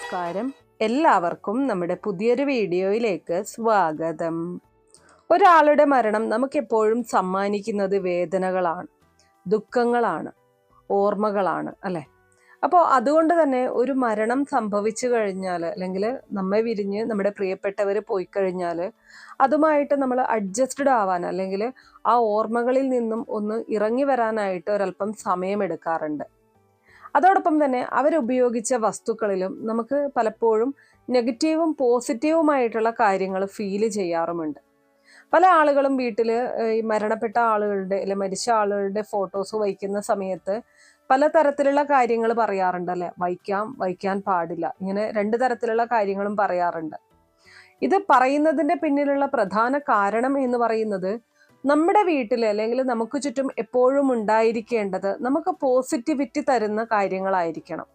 നമസ്കാരം. എല്ലാവർക്കും നമ്മുടെ പുതിയൊരു വീഡിയോയിലേക്ക് സ്വാഗതം. ഒരാളുടെ മരണം നമുക്കെപ്പോഴും സമ്മാനിക്കുന്നത് വേദനകളാണ്, ദുഃഖങ്ങളാണ്, ഓർമ്മകളാണ് അല്ലേ? അപ്പോൾ അതുകൊണ്ട് തന്നെ ഒരു മരണം സംഭവിച്ചു കഴിഞ്ഞാൽ, അല്ലെങ്കിൽ നമ്മെ വിരിഞ്ഞ് നമ്മുടെ പ്രിയപ്പെട്ടവർ പോയി കഴിഞ്ഞാൽ അതുമായിട്ട് നമ്മൾ അഡ്ജസ്റ്റഡ് ആവാൻ, അല്ലെങ്കിൽ ആ ഓർമ്മകളിൽ നിന്നും ഒന്ന് ഇറങ്ങി വരാനായിട്ട് ഒരല്പം സമയമെടുക്കാറുണ്ട്. അതോടൊപ്പം തന്നെ അവരുപയോഗിച്ച വസ്തുക്കളിലും നമുക്ക് പലപ്പോഴും നെഗറ്റീവും പോസിറ്റീവുമായിട്ടുള്ള കാര്യങ്ങൾ ഫീൽ ചെയ്യാറുമുണ്ട്. പല ആളുകളും വീട്ടിൽ ഈ മരണപ്പെട്ട ആളുകളുടെ അല്ലെ മരിച്ച ആളുകളുടെ ഫോട്ടോസ് വയ്ക്കുന്ന സമയത്ത് പലതരത്തിലുള്ള കാര്യങ്ങൾ പറയാറുണ്ടല്ലേ, വയ്ക്കാൻ പാടില്ല, ഇങ്ങനെ രണ്ട് തരത്തിലുള്ള കാര്യങ്ങളും പറയാറുണ്ട്. ഇത് പറയുന്നതിൻ്റെ പിന്നിലുള്ള പ്രധാന കാരണം എന്ന് പറയുന്നത്, നമ്മുടെ വീട്ടിൽ അല്ലെങ്കിൽ നമുക്ക് ചുറ്റും എപ്പോഴും ഉണ്ടായിരിക്കേണ്ടത് നമുക്ക് പോസിറ്റിവിറ്റി തരുന്ന കാര്യങ്ങളായിരിക്കണം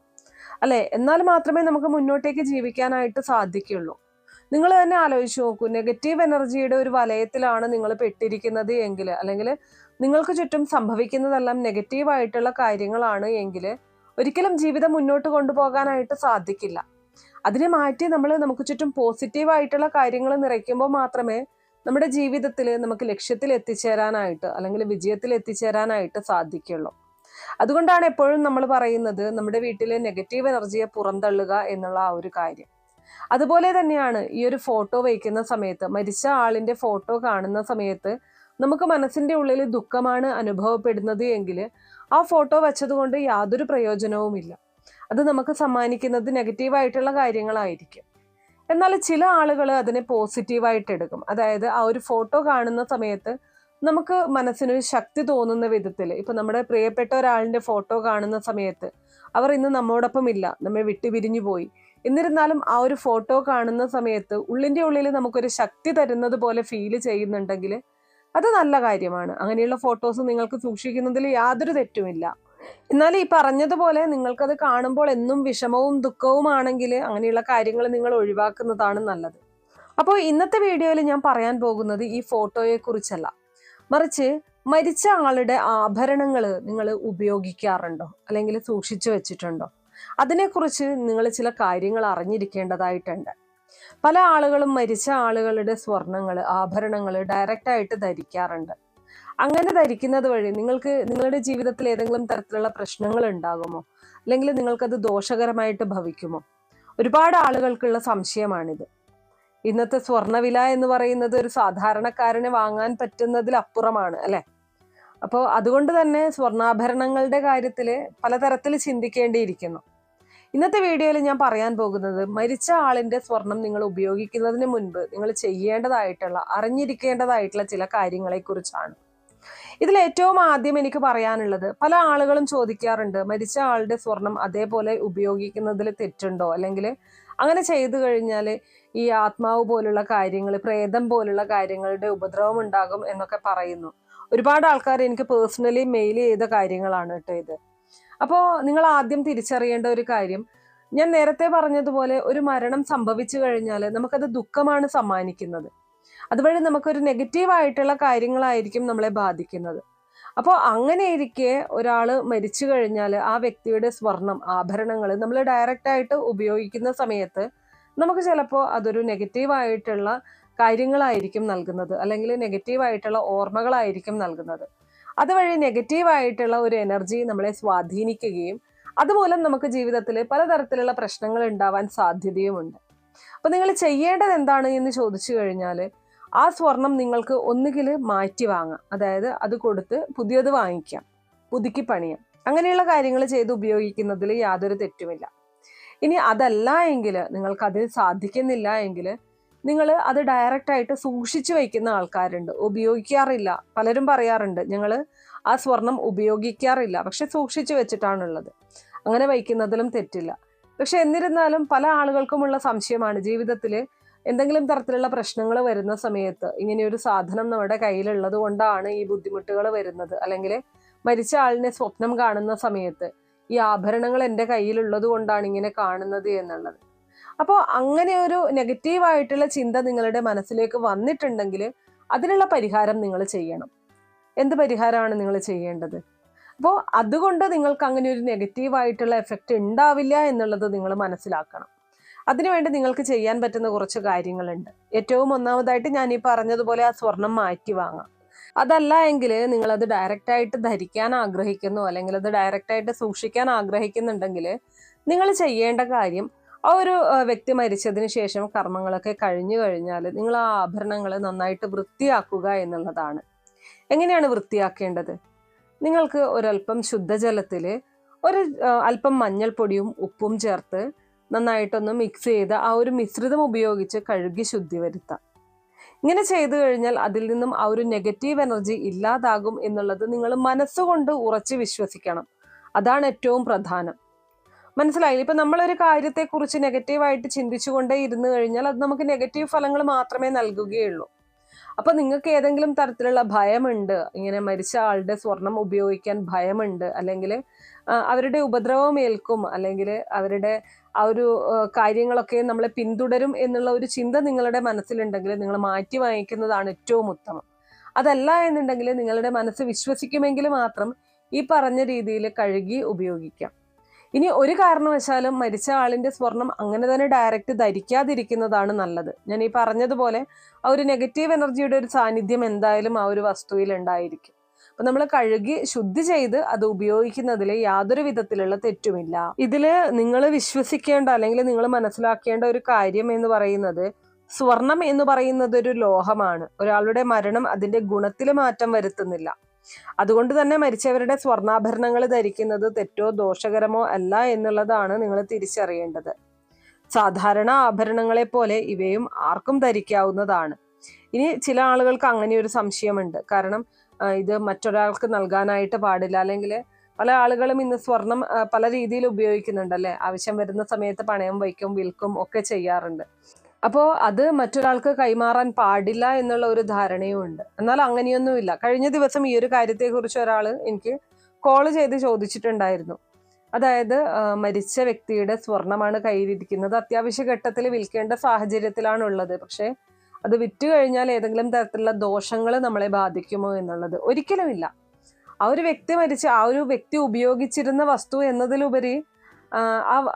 അല്ലെ, എന്നാൽ മാത്രമേ നമുക്ക് മുന്നോട്ടേക്ക് ജീവിക്കാനായിട്ട് സാധിക്കുള്ളൂ. നിങ്ങൾ തന്നെ ആലോചിച്ച് നോക്കൂ, നെഗറ്റീവ് എനർജിയുടെ ഒരു വലയത്തിലാണ് നിങ്ങൾ പെട്ടിരിക്കുന്നത് എങ്കിൽ, അല്ലെങ്കിൽ നിങ്ങൾക്ക് ചുറ്റും സംഭവിക്കുന്നതെല്ലാം നെഗറ്റീവായിട്ടുള്ള കാര്യങ്ങളാണ് എങ്കിൽ ഒരിക്കലും ജീവിതം മുന്നോട്ട് കൊണ്ടുപോകാനായിട്ട് സാധിക്കില്ല. അതിനെ മാറ്റി നമുക്ക് ചുറ്റും പോസിറ്റീവായിട്ടുള്ള കാര്യങ്ങൾ നിറയ്ക്കുമ്പോൾ മാത്രമേ നമ്മുടെ ജീവിതത്തിൽ നമുക്ക് ലക്ഷ്യത്തിൽ എത്തിച്ചേരാനായിട്ട് അല്ലെങ്കിൽ വിജയത്തിൽ എത്തിച്ചേരാനായിട്ട് സാധിക്കുള്ളൂ. അതുകൊണ്ടാണ് എപ്പോഴും നമ്മൾ പറയുന്നത് നമ്മുടെ വീട്ടിലെ നെഗറ്റീവ് എനർജിയെ പുറന്തള്ളുക എന്നുള്ള ആ ഒരു കാര്യം. അതുപോലെ തന്നെയാണ് ഈ ഒരു ഫോട്ടോ വയ്ക്കുന്ന സമയത്ത്, മരിച്ച ആളിന്റെ ഫോട്ടോ കാണുന്ന സമയത്ത് നമുക്ക് മനസ്സിന്റെ ഉള്ളിൽ ദുഃഖമാണ് അനുഭവപ്പെടുന്നത് എങ്കിൽ ആ ഫോട്ടോ വെച്ചതുകൊണ്ട് യാതൊരു പ്രയോജനവുമില്ല. അത് നമുക്ക് സമ്മാനിക്കുന്നത് നെഗറ്റീവായിട്ടുള്ള കാര്യങ്ങളായിരിക്കും. എന്നാൽ ചില ആളുകൾ അതിനെ പോസിറ്റീവായിട്ട് എടുക്കും. അതായത് ആ ഒരു ഫോട്ടോ കാണുന്ന സമയത്ത് നമുക്ക് മനസ്സിനൊരു ശക്തി തോന്നുന്ന വിധത്തിൽ, ഇപ്പൊ നമ്മുടെ പ്രിയപ്പെട്ട ഒരാളിന്റെ ഫോട്ടോ കാണുന്ന സമയത്ത് അവർ ഇന്ന് നമ്മോടൊപ്പം ഇല്ല, നമ്മെ വിട്ടുപിരിഞ്ഞു പോയി, എന്നിരുന്നാലും ആ ഒരു ഫോട്ടോ കാണുന്ന സമയത്ത് ഉള്ളിന്റെ ഉള്ളിൽ നമുക്കൊരു ശക്തി തരുന്നത് പോലെ ഫീൽ ചെയ്യുന്നുണ്ടെങ്കിൽ അത് നല്ല കാര്യമാണ്. അങ്ങനെയുള്ള ഫോട്ടോസ് നിങ്ങൾക്ക് സൂക്ഷിക്കുന്നതിൽ യാതൊരു തെറ്റുമില്ല. എന്നാൽ ഈ പറഞ്ഞതുപോലെ നിങ്ങൾക്കത് കാണുമ്പോൾ എന്നും വിഷമവും ദുഃഖവുമാണെങ്കിൽ അങ്ങനെയുള്ള കാര്യങ്ങൾ നിങ്ങൾ ഒഴിവാക്കുന്നതാണ് നല്ലത്. അപ്പോൾ ഇന്നത്തെ വീഡിയോയിൽ ഞാൻ പറയാൻ പോകുന്നത് ഈ ഫോട്ടോയെ കുറിച്ചല്ല, മറിച്ച് മരിച്ച ആളുടെ ആഭരണങ്ങൾ നിങ്ങൾ ഉപയോഗിക്കാറുണ്ടോ അല്ലെങ്കിൽ സൂക്ഷിച്ചു വെച്ചിട്ടുണ്ടോ, അതിനെക്കുറിച്ച് നിങ്ങൾ ചില കാര്യങ്ങൾ അറിഞ്ഞിരിക്കേണ്ടതായിട്ടുണ്ട്. പല ആളുകളും മരിച്ച ആളുകളുടെ സ്വർണങ്ങൾ, ആഭരണങ്ങൾ ഡയറക്റ്റായിട്ട് ധരിക്കാറുണ്ട്. അങ്ങനെ ധരിക്കുന്നത് വഴി നിങ്ങളുടെ ജീവിതത്തിൽ ഏതെങ്കിലും തരത്തിലുള്ള പ്രശ്നങ്ങൾ ഉണ്ടാകുമോ, അല്ലെങ്കിൽ നിങ്ങൾക്കത് ദോഷകരമായിട്ട് ഭവിക്കുമോ? ഒരുപാട് ആളുകൾക്കുള്ള സംശയമാണിത്. ഇന്നത്തെ സ്വർണ്ണവില എന്ന് പറയുന്നത് ഒരു സാധാരണക്കാരന് വാങ്ങാൻ പറ്റുന്നതിലപ്പുറമാണ് അല്ലെ. അപ്പോൾ അതുകൊണ്ട് തന്നെ സ്വർണ്ണാഭരണങ്ങളുടെ കാര്യത്തിൽ പലതരത്തിൽ ചിന്തിക്കേണ്ടിയിരിക്കുന്നു. ഇന്നത്തെ വീഡിയോയിൽ ഞാൻ പറയാൻ പോകുന്നത്, മരിച്ച ആളിന്റെ സ്വർണം നിങ്ങൾ ഉപയോഗിക്കുന്നതിന് മുൻപ് നിങ്ങൾ അറിഞ്ഞിരിക്കേണ്ടതായിട്ടുള്ള ചില കാര്യങ്ങളെ കുറിച്ചാണ്. ഇതിൽ ഏറ്റവും ആദ്യം എനിക്ക് പറയാനുള്ളത്, പല ആളുകളും ചോദിക്കാറുണ്ട്, മരിച്ച ആളുടെ സ്വർണം അതേപോലെ ഉപയോഗിക്കുന്നതിൽ തെറ്റുണ്ടോ, അല്ലെങ്കിൽ അങ്ങനെ ചെയ്തു കഴിഞ്ഞാൽ ഈ ആത്മാവ് പോലുള്ള കാര്യങ്ങൾ, പ്രേതം പോലുള്ള കാര്യങ്ങളുടെ ഉപദ്രവം ഉണ്ടാകും എന്നൊക്കെ പറയുന്നു. ഒരുപാട് ആൾക്കാർ എനിക്ക് പേഴ്സണലി മെയിൽ ചെയ്ത കാര്യങ്ങളാണ് കേട്ടോ ഇത്. അപ്പോൾ നിങ്ങൾ ആദ്യം തിരിച്ചറിയേണ്ട ഒരു കാര്യം, ഞാൻ നേരത്തെ പറഞ്ഞതുപോലെ ഒരു മരണം സംഭവിച്ചു കഴിഞ്ഞാൽ നമുക്കത് ദുഃഖമാണ് സമ്മാനിക്കുന്നത്. അതുവഴി നമുക്കൊരു നെഗറ്റീവായിട്ടുള്ള കാര്യങ്ങളായിരിക്കും നമ്മളെ ബാധിക്കുന്നത്. അപ്പോൾ അങ്ങനെ ഇരിക്കെ ഒരാൾ മരിച്ചു കഴിഞ്ഞാൽ ആ വ്യക്തിയുടെ സ്വർണം, ആഭരണങ്ങൾ നമ്മൾ ഡയറക്റ്റായിട്ട് ഉപയോഗിക്കുന്ന സമയത്ത് നമുക്ക് ചിലപ്പോൾ അതൊരു നെഗറ്റീവായിട്ടുള്ള കാര്യങ്ങളായിരിക്കും നൽകുന്നത്, അല്ലെങ്കിൽ നെഗറ്റീവായിട്ടുള്ള ഓർമ്മകളായിരിക്കും നൽകുന്നത്. അതുവഴി നെഗറ്റീവായിട്ടുള്ള ഒരു എനർജി നമ്മളെ സ്വാധീനിക്കുകയും അതുമൂലം നമുക്ക് ജീവിതത്തിൽ പലതരത്തിലുള്ള പ്രശ്നങ്ങൾ ഉണ്ടാവാൻ സാധ്യതയുമുണ്ട്. അപ്പോൾ നിങ്ങൾ ചെയ്യേണ്ടത് എന്താണ് എന്ന് ചോദിച്ചു കഴിഞ്ഞാൽ, ആ സ്വർണം നിങ്ങൾക്ക് ഒന്നുകിൽ മാറ്റി വാങ്ങാം, അതായത് അത് കൊടുത്ത് പുതിയത് വാങ്ങിക്കാം, പുതുക്കി പണിയാം. അങ്ങനെയുള്ള കാര്യങ്ങൾ ചെയ്ത് ഉപയോഗിക്കുന്നതിൽ യാതൊരു തെറ്റുമില്ല. ഇനി അതല്ല എങ്കിൽ, നിങ്ങൾക്ക് അതിന് സാധിക്കുന്നില്ല എങ്കിൽ, നിങ്ങൾ അത് ഡയറക്റ്റായിട്ട് സൂക്ഷിച്ചു വയ്ക്കുന്ന ആൾക്കാരുണ്ട്, ഉപയോഗിക്കാറില്ല. പലരും പറയാറുണ്ട്, ഞങ്ങൾ ആ സ്വർണം ഉപയോഗിക്കാറില്ല, പക്ഷെ സൂക്ഷിച്ചു വെച്ചിട്ടാണുള്ളത്. അങ്ങനെ വയ്ക്കുന്നതിലും തെറ്റില്ല. പക്ഷെ എന്നിരുന്നാലും പല ആളുകൾക്കുമുള്ള സംശയമാണ്, ജീവിതത്തിൽ എന്തെങ്കിലും തരത്തിലുള്ള പ്രശ്നങ്ങൾ വരുന്ന സമയത്ത് ഇങ്ങനെയൊരു സാധനം നമ്മുടെ കയ്യിലുള്ളത് കൊണ്ടാണ് ഈ ബുദ്ധിമുട്ടുകൾ വരുന്നത്, അല്ലെങ്കിൽ മരിച്ച ആളിനെ സ്വപ്നം കാണുന്ന സമയത്ത് ഈ ആഭരണങ്ങൾ എൻ്റെ കയ്യിലുള്ളത് കൊണ്ടാണ് ഇങ്ങനെ കാണുന്നത് എന്നുള്ളത്. അപ്പോൾ അങ്ങനെ ഒരു നെഗറ്റീവായിട്ടുള്ള ചിന്ത നിങ്ങളുടെ മനസ്സിലേക്ക് വന്നിട്ടുണ്ടെങ്കിൽ അതിനുള്ള പരിഹാരം നിങ്ങൾ ചെയ്യണം. എന്ത് പരിഹാരമാണ് നിങ്ങൾ ചെയ്യേണ്ടത്? അപ്പോൾ അതുകൊണ്ട് നിങ്ങൾക്ക് അങ്ങനെ ഒരു നെഗറ്റീവായിട്ടുള്ള എഫക്റ്റ് ഉണ്ടാവില്ല എന്നുള്ളത് നിങ്ങൾ മനസ്സിലാക്കണം. അതിനുവേണ്ടി നിങ്ങൾക്ക് ചെയ്യാൻ പറ്റുന്ന കുറച്ച് കാര്യങ്ങളുണ്ട്. ഏറ്റവും ഒന്നാമതായിട്ട് ഞാൻ ഈ പറഞ്ഞതുപോലെ ആ സ്വർണം മാറ്റി വാങ്ങാം. അതല്ല എങ്കിൽ നിങ്ങളത് ഡയറക്റ്റായിട്ട് ധരിക്കാൻ ആഗ്രഹിക്കുന്നു, അല്ലെങ്കിൽ അത് ഡയറക്റ്റായിട്ട് സൂക്ഷിക്കാൻ ആഗ്രഹിക്കുന്നുണ്ടെങ്കിൽ നിങ്ങൾ ചെയ്യേണ്ട കാര്യം, ആ ഒരു വ്യക്തി മരിച്ചതിന് ശേഷം കർമ്മങ്ങളൊക്കെ കഴിഞ്ഞു കഴിഞ്ഞാൽ നിങ്ങൾ ആ ആഭരണങ്ങൾ നന്നായിട്ട് വൃത്തിയാക്കുക എന്നുള്ളതാണ്. എങ്ങനെയാണ് വൃത്തിയാക്കേണ്ടത്? നിങ്ങൾക്ക് ഒരല്പം ശുദ്ധജലത്തിൽ അല്പം മഞ്ഞൾപ്പൊടിയും ഉപ്പും ചേർത്ത് നന്നായിട്ടൊന്ന് മിക്സ് ചെയ്ത് ആ ഒരു മിശ്രിതം ഉപയോഗിച്ച് കഴുകി ശുദ്ധി വരുത്താം. ഇങ്ങനെ ചെയ്തു കഴിഞ്ഞാൽ അതിൽ നിന്നും ആ ഒരു നെഗറ്റീവ് എനർജി ഇല്ലാതാകും എന്നുള്ളത് നിങ്ങൾ മനസ്സുകൊണ്ട് ഉറച്ചു വിശ്വസിക്കണം. അതാണ് ഏറ്റവും പ്രധാനം. മനസ്സിലായില്ല? ഇപ്പൊ നമ്മളൊരു കാര്യത്തെക്കുറിച്ച് നെഗറ്റീവായിട്ട് ചിന്തിച്ചുകൊണ്ടേ ഇരുന്നു കഴിഞ്ഞാൽ അത് നമുക്ക് നെഗറ്റീവ് ഫലങ്ങൾ മാത്രമേ നൽകുകയുള്ളൂ. അപ്പൊ നിങ്ങൾക്ക് ഏതെങ്കിലും തരത്തിലുള്ള ഭയമുണ്ട്, ഇങ്ങനെ മരിച്ച ആളുടെ സ്വർണം ഉപയോഗിക്കാൻ ഭയമുണ്ട്, അല്ലെങ്കിൽ അവരുടെ ഉപദ്രവം ഏൽക്കും, അല്ലെങ്കിൽ അവരുടെ ആ ഒരു കാര്യങ്ങളൊക്കെ നമ്മളെ പിന്തുടരും എന്നുള്ള ഒരു ചിന്ത നിങ്ങളുടെ മനസ്സിലുണ്ടെങ്കിൽ നിങ്ങൾ മാറ്റി വാങ്ങിക്കുന്നതാണ് ഏറ്റവും ഉത്തമം. അതല്ല എന്നുണ്ടെങ്കിൽ നിങ്ങളുടെ മനസ്സ് വിശ്വസിക്കുമെങ്കിൽ മാത്രം ഈ പറഞ്ഞ രീതിയിൽ കഴുകി ഉപയോഗിക്കാം. ഇനി ഒരു കാരണവശാലും മരിച്ച ആളിന്റെ സ്വർണം അങ്ങനെ തന്നെ ഡയറക്റ്റ് ധരിക്കാതിരിക്കുന്നതാണ് നല്ലത്. ഞാൻ ഈ പറഞ്ഞതുപോലെ ആ ഒരു നെഗറ്റീവ് എനർജിയുടെ ഒരു സാന്നിധ്യം എന്തായാലും ആ ഒരു വസ്തുവിൽ ഉണ്ടായിരിക്കും. അപ്പൊ നമ്മൾ കഴുകി ശുദ്ധി ചെയ്ത് അത് ഉപയോഗിക്കുന്നതിൽ യാതൊരു വിധത്തിലുള്ള തെറ്റുമില്ല. ഇതില് നിങ്ങൾ വിശ്വസിക്കേണ്ട അല്ലെങ്കിൽ നിങ്ങൾ മനസ്സിലാക്കേണ്ട ഒരു കാര്യം എന്ന് പറയുന്നത്, സ്വർണം എന്ന് പറയുന്നത് ഒരു ലോഹമാണ്. ഒരാളുടെ മരണം അതിന്റെ ഗുണത്തിൽ മാറ്റം വരുത്തുന്നില്ല. അതുകൊണ്ട് തന്നെ മരിച്ചവരുടെ സ്വർണ്ണാഭരണങ്ങൾ ധരിക്കുന്നത് തെറ്റോ ദോഷകരമോ അല്ല എന്നുള്ളതാണ് നിങ്ങൾ തിരിച്ചറിയേണ്ടത്. സാധാരണ ആഭരണങ്ങളെ പോലെ ഇവയും ആർക്കും ധരിക്കാവുന്നതാണ്. ഇനി ചില ആളുകൾക്ക് അങ്ങനെ ഒരു സംശയമുണ്ട്. കാരണം ഇത് മറ്റൊരാൾക്ക് നൽകാനായിട്ട് പാടില്ല, അല്ലെങ്കിൽ പല ആളുകളും ഇന്ന് സ്വർണം പല രീതിയിൽ ഉപയോഗിക്കുന്നുണ്ട് അല്ലെ. ആവശ്യം വരുന്ന സമയത്ത് പണയം വയ്ക്കും, വിൽക്കും ഒക്കെ ചെയ്യാറുണ്ട്. അപ്പോൾ അത് മറ്റൊരാൾക്ക് കൈമാറാൻ പാടില്ല എന്നുള്ള ഒരു ധാരണയും ഉണ്ട്. എന്നാൽ അങ്ങനെയൊന്നുമില്ല. കഴിഞ്ഞ ദിവസം ഈ ഒരു കാര്യത്തെക്കുറിച്ച് ഒരാൾ എനിക്ക് കോൾ ചെയ്ത് ചോദിച്ചിട്ടുണ്ടായിരുന്നു. അതായത് മരിച്ച വ്യക്തിയുടെ സ്വർണമാണ് കയ്യിലിരിക്കുന്നത്, അത്യാവശ്യ ഘട്ടത്തിൽ വിൽക്കേണ്ട സാഹചര്യത്തിലാണ് ഉള്ളത്. പക്ഷെ അത് വിറ്റു കഴിഞ്ഞാൽ ഏതെങ്കിലും തരത്തിലുള്ള ദോഷങ്ങൾ നമ്മളെ ബാധിക്കുമോ എന്നുള്ളത് ഒരിക്കലുമില്ല. ആ ഒരു വ്യക്തി മരിച്ച ആ ഒരു വ്യക്തി ഉപയോഗിച്ചിരുന്ന വസ്തു എന്നതിലുപരി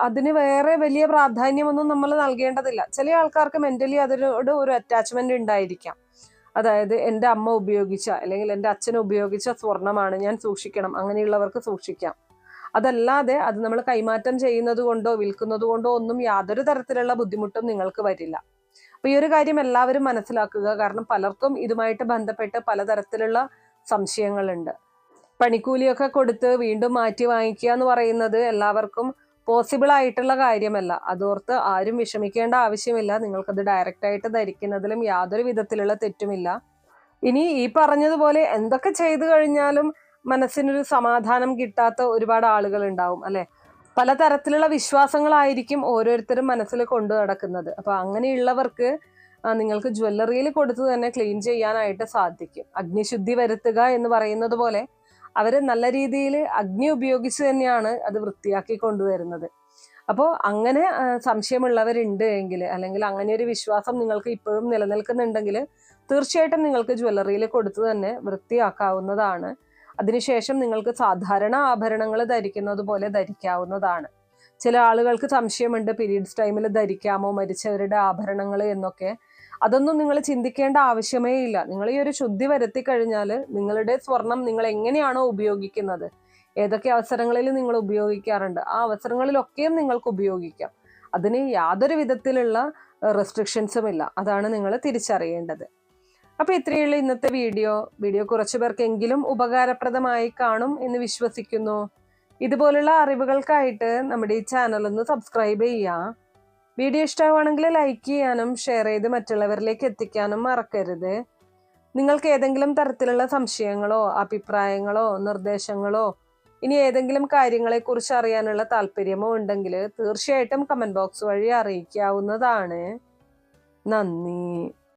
അതിന് വേറെ വലിയ പ്രാധാന്യമൊന്നും നമ്മൾ നൽകേണ്ടതില്ല. ചില ആൾക്കാർക്ക് മെന്റലി അതിനോട് ഒരു അറ്റാച്ച്മെന്റ് ഉണ്ടായിരിക്കാം. അതായത് എൻ്റെ അമ്മ ഉപയോഗിച്ച അല്ലെങ്കിൽ എൻ്റെ അച്ഛൻ ഉപയോഗിച്ച സ്വർണമാണ്, ഞാൻ സൂക്ഷിക്കണം, അങ്ങനെയുള്ളവർക്ക് സൂക്ഷിക്കാം. അതല്ലാതെ അത് നമ്മൾ കൈമാറ്റം ചെയ്യുന്നത് കൊണ്ടോ വിൽക്കുന്നത് കൊണ്ടോ ഒന്നും യാതൊരു തരത്തിലുള്ള ബുദ്ധിമുട്ടും നിങ്ങൾക്ക് വരില്ല. അപ്പൊ ഈ ഒരു കാര്യം എല്ലാവരും മനസ്സിലാക്കുക. കാരണം പലർക്കും ഇതുമായിട്ട് ബന്ധപ്പെട്ട് പലതരത്തിലുള്ള സംശയങ്ങളുണ്ട്. പണിക്കൂലിയൊക്കെ കൊടുത്ത് വീണ്ടും മാറ്റി വാങ്ങിക്കുക എന്ന് പറയുന്നത് എല്ലാവർക്കും പോസിബിൾ ആയിട്ടുള്ള കാര്യമല്ല. അതോർത്ത് ആരും വിഷമിക്കേണ്ട ആവശ്യമില്ല. നിങ്ങൾക്കത് ഡയറക്റ്റ് ആയിട്ട് ധരിക്കുന്നതിലും യാതൊരു വിധത്തിലുള്ള തെറ്റുമില്ല. ഇനി ഈ പറഞ്ഞതുപോലെ എന്തൊക്കെ ചെയ്തു കഴിഞ്ഞാലും മനസ്സിനൊരു സമാധാനം കിട്ടാത്ത ഒരുപാട് ആളുകൾ ഉണ്ടാവും അല്ലെ. പലതരത്തിലുള്ള വിശ്വാസങ്ങളായിരിക്കും ഓരോരുത്തരും മനസ്സിൽ കൊണ്ടു നടക്കുന്നത്. അപ്പൊ അങ്ങനെയുള്ളവർക്ക് നിങ്ങൾക്ക് ജ്വല്ലറിയിൽ കൊടുത്തു തന്നെ ക്ലീൻ ചെയ്യാനായിട്ട് സാധിക്കും. അഗ്നിശുദ്ധി വരുത്തുക എന്ന് പറയുന്നത് പോലെ അവര് നല്ല രീതിയിൽ അഗ്നി ഉപയോഗിച്ച് തന്നെയാണ് അത് വൃത്തിയാക്കി കൊണ്ടുവരുന്നത്. അപ്പോൾ അങ്ങനെ സംശയമുള്ളവരുണ്ട് എങ്കിൽ, അല്ലെങ്കിൽ അങ്ങനെ ഒരു വിശ്വാസം നിങ്ങൾക്ക് ഇപ്പോഴും നിലനിൽക്കുന്നുണ്ടെങ്കിൽ തീർച്ചയായിട്ടും നിങ്ങൾക്ക് ജ്വല്ലറിയിൽ കൊടുത്തു തന്നെ വൃത്തിയാക്കാവുന്നതാണ്. അതിനുശേഷം നിങ്ങൾക്ക് സാധാരണ ആഭരണങ്ങൾ ധരിക്കുന്നത് പോലെ ധരിക്കാവുന്നതാണ്. ചില ആളുകൾക്ക് സംശയമുണ്ട്, പീരീഡ്സ് ടൈമിൽ ധരിക്കാമോ മരിച്ചവരുടെ ആഭരണങ്ങൾ എന്നൊക്കെ. അതൊന്നും നിങ്ങൾ ചിന്തിക്കേണ്ട ആവശ്യമേ ഇല്ല. നിങ്ങൾ ഈ ഒരു ശുദ്ധി വരുത്തി കഴിഞ്ഞാൽ നിങ്ങളുടെ സ്വർണം നിങ്ങൾ എങ്ങനെയാണോ ഉപയോഗിക്കുന്നത്, ഏതൊക്കെ അവസരങ്ങളിൽ നിങ്ങൾ ഉപയോഗിക്കാറുണ്ട്, ആ അവസരങ്ങളിലൊക്കെയും നിങ്ങൾക്ക് ഉപയോഗിക്കാം. അതിന് യാതൊരു വിധത്തിലുള്ള റെസ്ട്രിക്ഷൻസും ഇല്ല. അതാണ് നിങ്ങൾ തിരിച്ചറിയേണ്ടത്. അപ്പൊ ഇത്രയുള്ള ഇന്നത്തെ വീഡിയോ കുറച്ചു പേർക്കെങ്കിലും ഉപകാരപ്രദമായി കാണും എന്ന് വിശ്വസിക്കുന്നു. ഇതുപോലുള്ള അറിവുകൾക്കായിട്ട് നമ്മുടെ ഈ ചാനൽ ഒന്ന് സബ്സ്ക്രൈബ് ചെയ്യാം. വീഡിയോ ഇഷ്ടമാണെങ്കിൽ ലൈക്ക് ചെയ്യാനും ഷെയർ ചെയ്ത് മറ്റുള്ളവരിലേക്ക് എത്തിക്കാനും മറക്കരുത്. നിങ്ങൾക്ക് ഏതെങ്കിലും തരത്തിലുള്ള സംശയങ്ങളോ അഭിപ്രായങ്ങളോ നിർദ്ദേശങ്ങളോ ഇനി ഏതെങ്കിലും കാര്യങ്ങളെക്കുറിച്ച് അറിയാനുള്ള താല്പര്യമോ ഉണ്ടെങ്കിൽ തീർച്ചയായിട്ടും കമന്റ് ബോക്സ് വഴി അറിയിക്കാവുന്നതാണ്. നന്ദി.